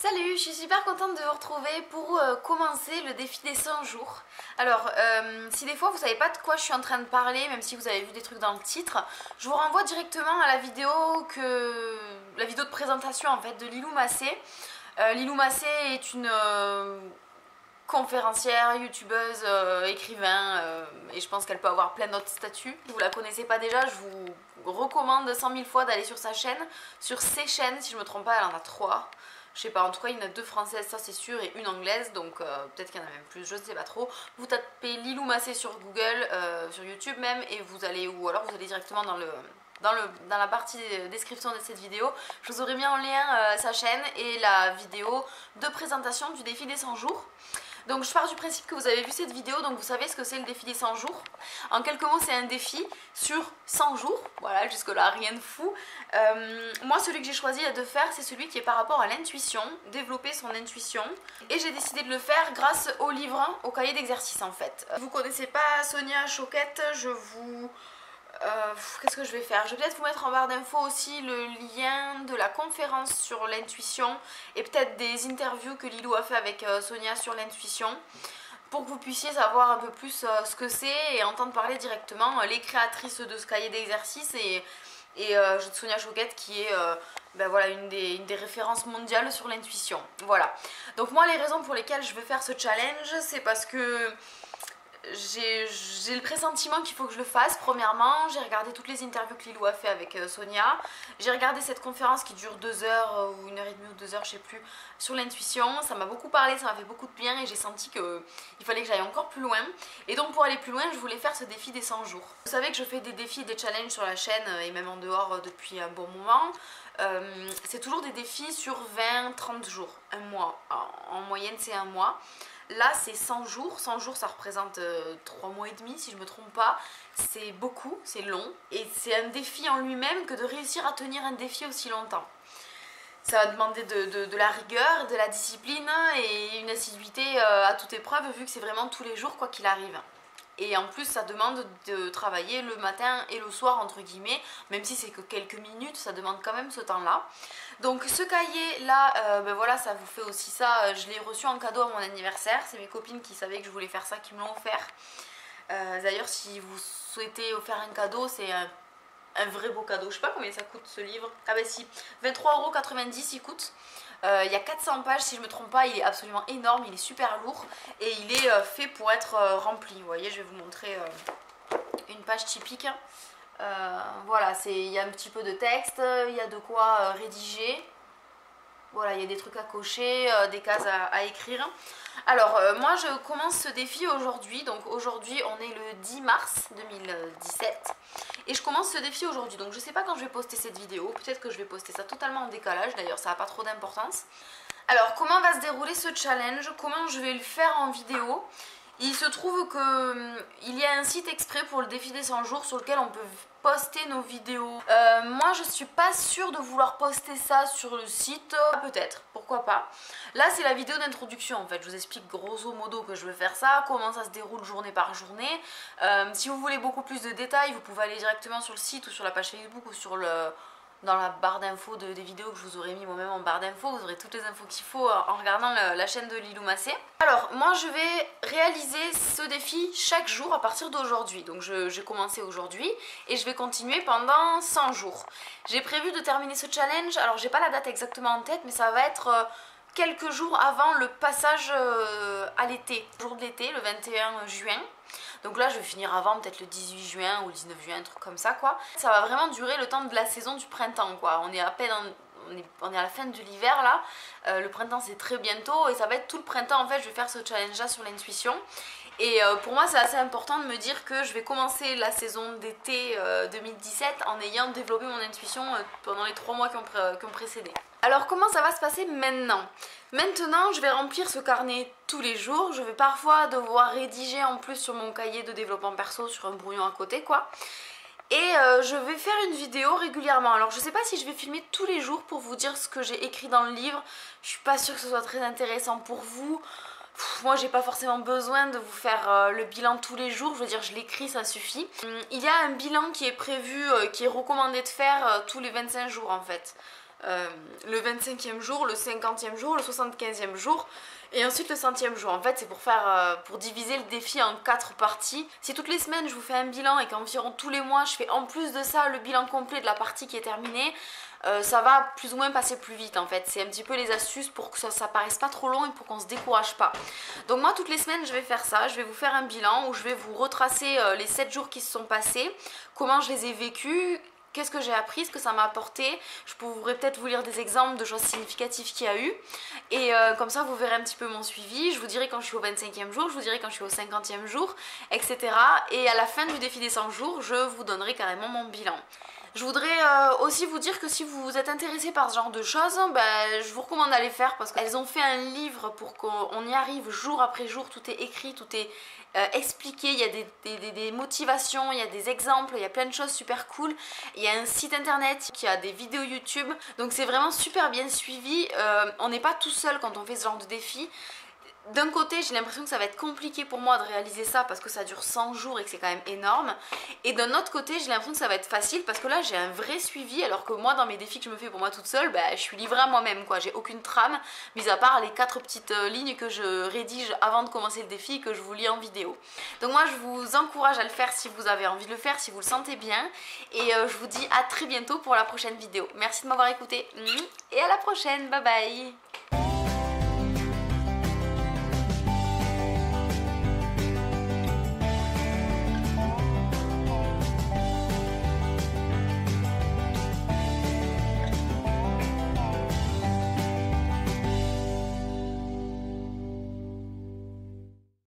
Salut, je suis super contente de vous retrouver pour commencer le défi des 100 jours. Alors, si des fois vous savez pas de quoi je suis en train de parler, même si vous avez vu des trucs dans le titre, je vous renvoie directement à la vidéo de présentation en fait de Lilou Massé. Lilou Massé est une conférencière, youtubeuse, écrivain, et je pense qu'elle peut avoir plein d'autres statuts. Si vous la connaissez pas déjà, je vous recommande 100 000 fois d'aller sur sa chaîne, sur ses chaînes, si je me trompe pas, elle en a 3. Je sais pas, en tout cas il y en a 2 françaises, ça c'est sûr, et une anglaise, donc peut-être qu'il y en a même plus, je ne sais pas trop. Vous tapez Lilou Massé sur Google, sur YouTube même, et vous allez, ou alors vous allez directement dans la partie description de cette vidéo. Je vous aurai mis en lien sa chaîne et la vidéo de présentation du défi des 100 jours. Donc je pars du principe que vous avez vu cette vidéo, donc vous savez ce que c'est le défi des 100 jours. En quelques mots, c'est un défi sur 100 jours, voilà, jusque là rien de fou. Moi celui que j'ai choisi de faire, c'est celui qui est par rapport à l'intuition, développer son intuition. Et j'ai décidé de le faire grâce au livre, au cahier d'exercice en fait. Si vous connaissez pas Sonia Choquette, qu'est-ce que je vais faire? Je vais peut-être vous mettre en barre d'infos aussi le lien de la conférence sur l'intuition et peut-être des interviews que Lilou a fait avec Sonia sur l'intuition pour que vous puissiez savoir un peu plus ce que c'est et entendre parler directement les créatrices de ce cahier d'exercice et Sonia Choquette qui est voilà, une des références mondiales sur l'intuition. Voilà. Donc moi les raisons pour lesquelles je veux faire ce challenge, c'est parce que j'ai le pressentiment qu'il faut que je le fasse. Premièrement, j'ai regardé toutes les interviews que Lilou a fait avec Sonia. J'ai regardé cette conférence qui dure 2 heures ou 1h30 ou 2 heures, je sais plus, sur l'intuition. Ça m'a beaucoup parlé, ça m'a fait beaucoup de bien et j'ai senti qu'il fallait que j'aille encore plus loin. Et donc pour aller plus loin, je voulais faire ce défi des 100 jours. Vous savez que je fais des défis, des challenges sur la chaîne et même en dehors depuis un bon moment. C'est toujours des défis sur 20-30 jours, un mois. En moyenne, c'est un mois. Là c'est 100 jours, 100 jours ça représente 3 mois et demi si je me trompe pas, c'est beaucoup, c'est long et c'est un défi en lui-même que de réussir à tenir un défi aussi longtemps. Ça va demander de la rigueur, de la discipline et une assiduité à toute épreuve vu que c'est vraiment tous les jours quoi qu'il arrive. Et en plus ça demande de travailler le matin et le soir entre guillemets, même si c'est que quelques minutes, ça demande quand même ce temps-là. Donc ce cahier là, voilà, ça vous fait aussi ça, je l'ai reçu en cadeau à mon anniversaire, c'est mes copines qui savaient que je voulais faire ça qui me l'ont offert. D'ailleurs si vous souhaitez offrir un cadeau, c'est un vrai beau cadeau, je sais pas combien ça coûte ce livre, ah bah si, 23,90 € il coûte. Il y a 400 pages si je me trompe pas, il est absolument énorme, il est super lourd et il est fait pour être rempli. Vous voyez, je vais vous montrer une page typique. Voilà, il y a un petit peu de texte, il y a de quoi rédiger. Voilà, il y a des trucs à cocher, des cases à écrire. Alors, moi je commence ce défi aujourd'hui, donc aujourd'hui on est le 10 mars 2017 et je commence ce défi aujourd'hui, donc je sais pas quand je vais poster cette vidéo, peut-être que je vais poster ça totalement en décalage, d'ailleurs ça n'a pas trop d'importance. Alors, comment va se dérouler ce challenge? Comment je vais le faire en vidéo? Il se trouve qu'il y a un site exprès pour le défi des 100 jours sur lequel on peut poster nos vidéos. Moi je suis pas sûre de vouloir poster ça sur le site, peut-être, pourquoi pas. Là c'est la vidéo d'introduction en fait, je vous explique grosso modo que je veux faire ça, comment ça se déroule journée par journée. Si vous voulez beaucoup plus de détails, vous pouvez aller directement sur le site ou sur la page Facebook ou sur dans la barre d'infos des vidéos que je vous aurais mis moi-même en barre d'infos, vous aurez toutes les infos qu'il faut en regardant la chaîne de Lilou Massé. Alors moi je vais réaliser ce défi chaque jour à partir d'aujourd'hui, donc j'ai commencé aujourd'hui et je vais continuer pendant 100 jours. J'ai prévu de terminer ce challenge, alors j'ai pas la date exactement en tête mais ça va être quelques jours avant le passage à l'été, le jour de l'été, le 21 juin. Donc là je vais finir avant, peut-être le 18 juin ou le 19 juin, un truc comme ça quoi. Ça va vraiment durer le temps de la saison du printemps quoi. On est à peine on est à la fin de l'hiver là. Le printemps c'est très bientôt et ça va être tout le printemps en fait. Je vais faire ce challenge là sur l'intuition. Et pour moi c'est assez important de me dire que je vais commencer la saison d'été 2017 en ayant développé mon intuition pendant les 3 mois qui ont précédé. Alors comment ça va se passer maintenant? Maintenant je vais remplir ce carnet tous les jours, je vais parfois devoir rédiger en plus sur mon cahier de développement perso sur un brouillon à côté quoi. Et je vais faire une vidéo régulièrement. Alors je sais pas si je vais filmer tous les jours pour vous dire ce que j'ai écrit dans le livre, je suis pas sûre que ce soit très intéressant pour vous. Moi j'ai pas forcément besoin de vous faire le bilan tous les jours, je veux dire je l'écris ça suffit. Il y a un bilan qui est prévu, qui est recommandé de faire tous les 25 jours en fait. le 25e jour, le 50e jour, le 75e jour et ensuite le 100e jour. En fait, c'est pour diviser le défi en 4 parties. Si toutes les semaines je vous fais un bilan et qu'environ tous les mois je fais en plus de ça le bilan complet de la partie qui est terminée, ça va plus ou moins passer plus vite en fait. C'est un petit peu les astuces pour que ça paraisse pas trop long et pour qu'on se décourage pas. Donc moi toutes les semaines je vais faire ça, je vais vous faire un bilan où je vais vous retracer les 7 jours qui se sont passés, comment je les ai vécus, qu'est-ce que j'ai appris, ce que ça m'a apporté. Je pourrais peut-être vous lire des exemples de choses significatives qu'il y a eu. Et comme ça, vous verrez un petit peu mon suivi. Je vous dirai quand je suis au 25e jour, je vous dirai quand je suis au 50e jour, etc. Et à la fin du défi des 100 jours, je vous donnerai carrément mon bilan. Je voudrais aussi vous dire que si vous êtes intéressé par ce genre de choses, je vous recommande d'aller faire parce qu'elles ont fait un livre pour qu'on y arrive jour après jour. Tout est écrit, tout est expliqué, il y a des motivations, il y a des exemples, il y a plein de choses super cool. Il y a un site internet qui a des vidéos YouTube, donc c'est vraiment super bien suivi. On n'est pas tout seul quand on fait ce genre de défi. D'un côté, j'ai l'impression que ça va être compliqué pour moi de réaliser ça parce que ça dure 100 jours et que c'est quand même énorme. Et d'un autre côté, j'ai l'impression que ça va être facile parce que là, j'ai un vrai suivi. Alors que moi, dans mes défis que je me fais pour moi toute seule, je suis livrée à moi-même, quoi. J'ai aucune trame, mis à part les 4 petites lignes que je rédige avant de commencer le défi et que je vous lis en vidéo. Donc moi, je vous encourage à le faire si vous avez envie de le faire, si vous le sentez bien. Et je vous dis à très bientôt pour la prochaine vidéo. Merci de m'avoir écouté et à la prochaine. Bye bye.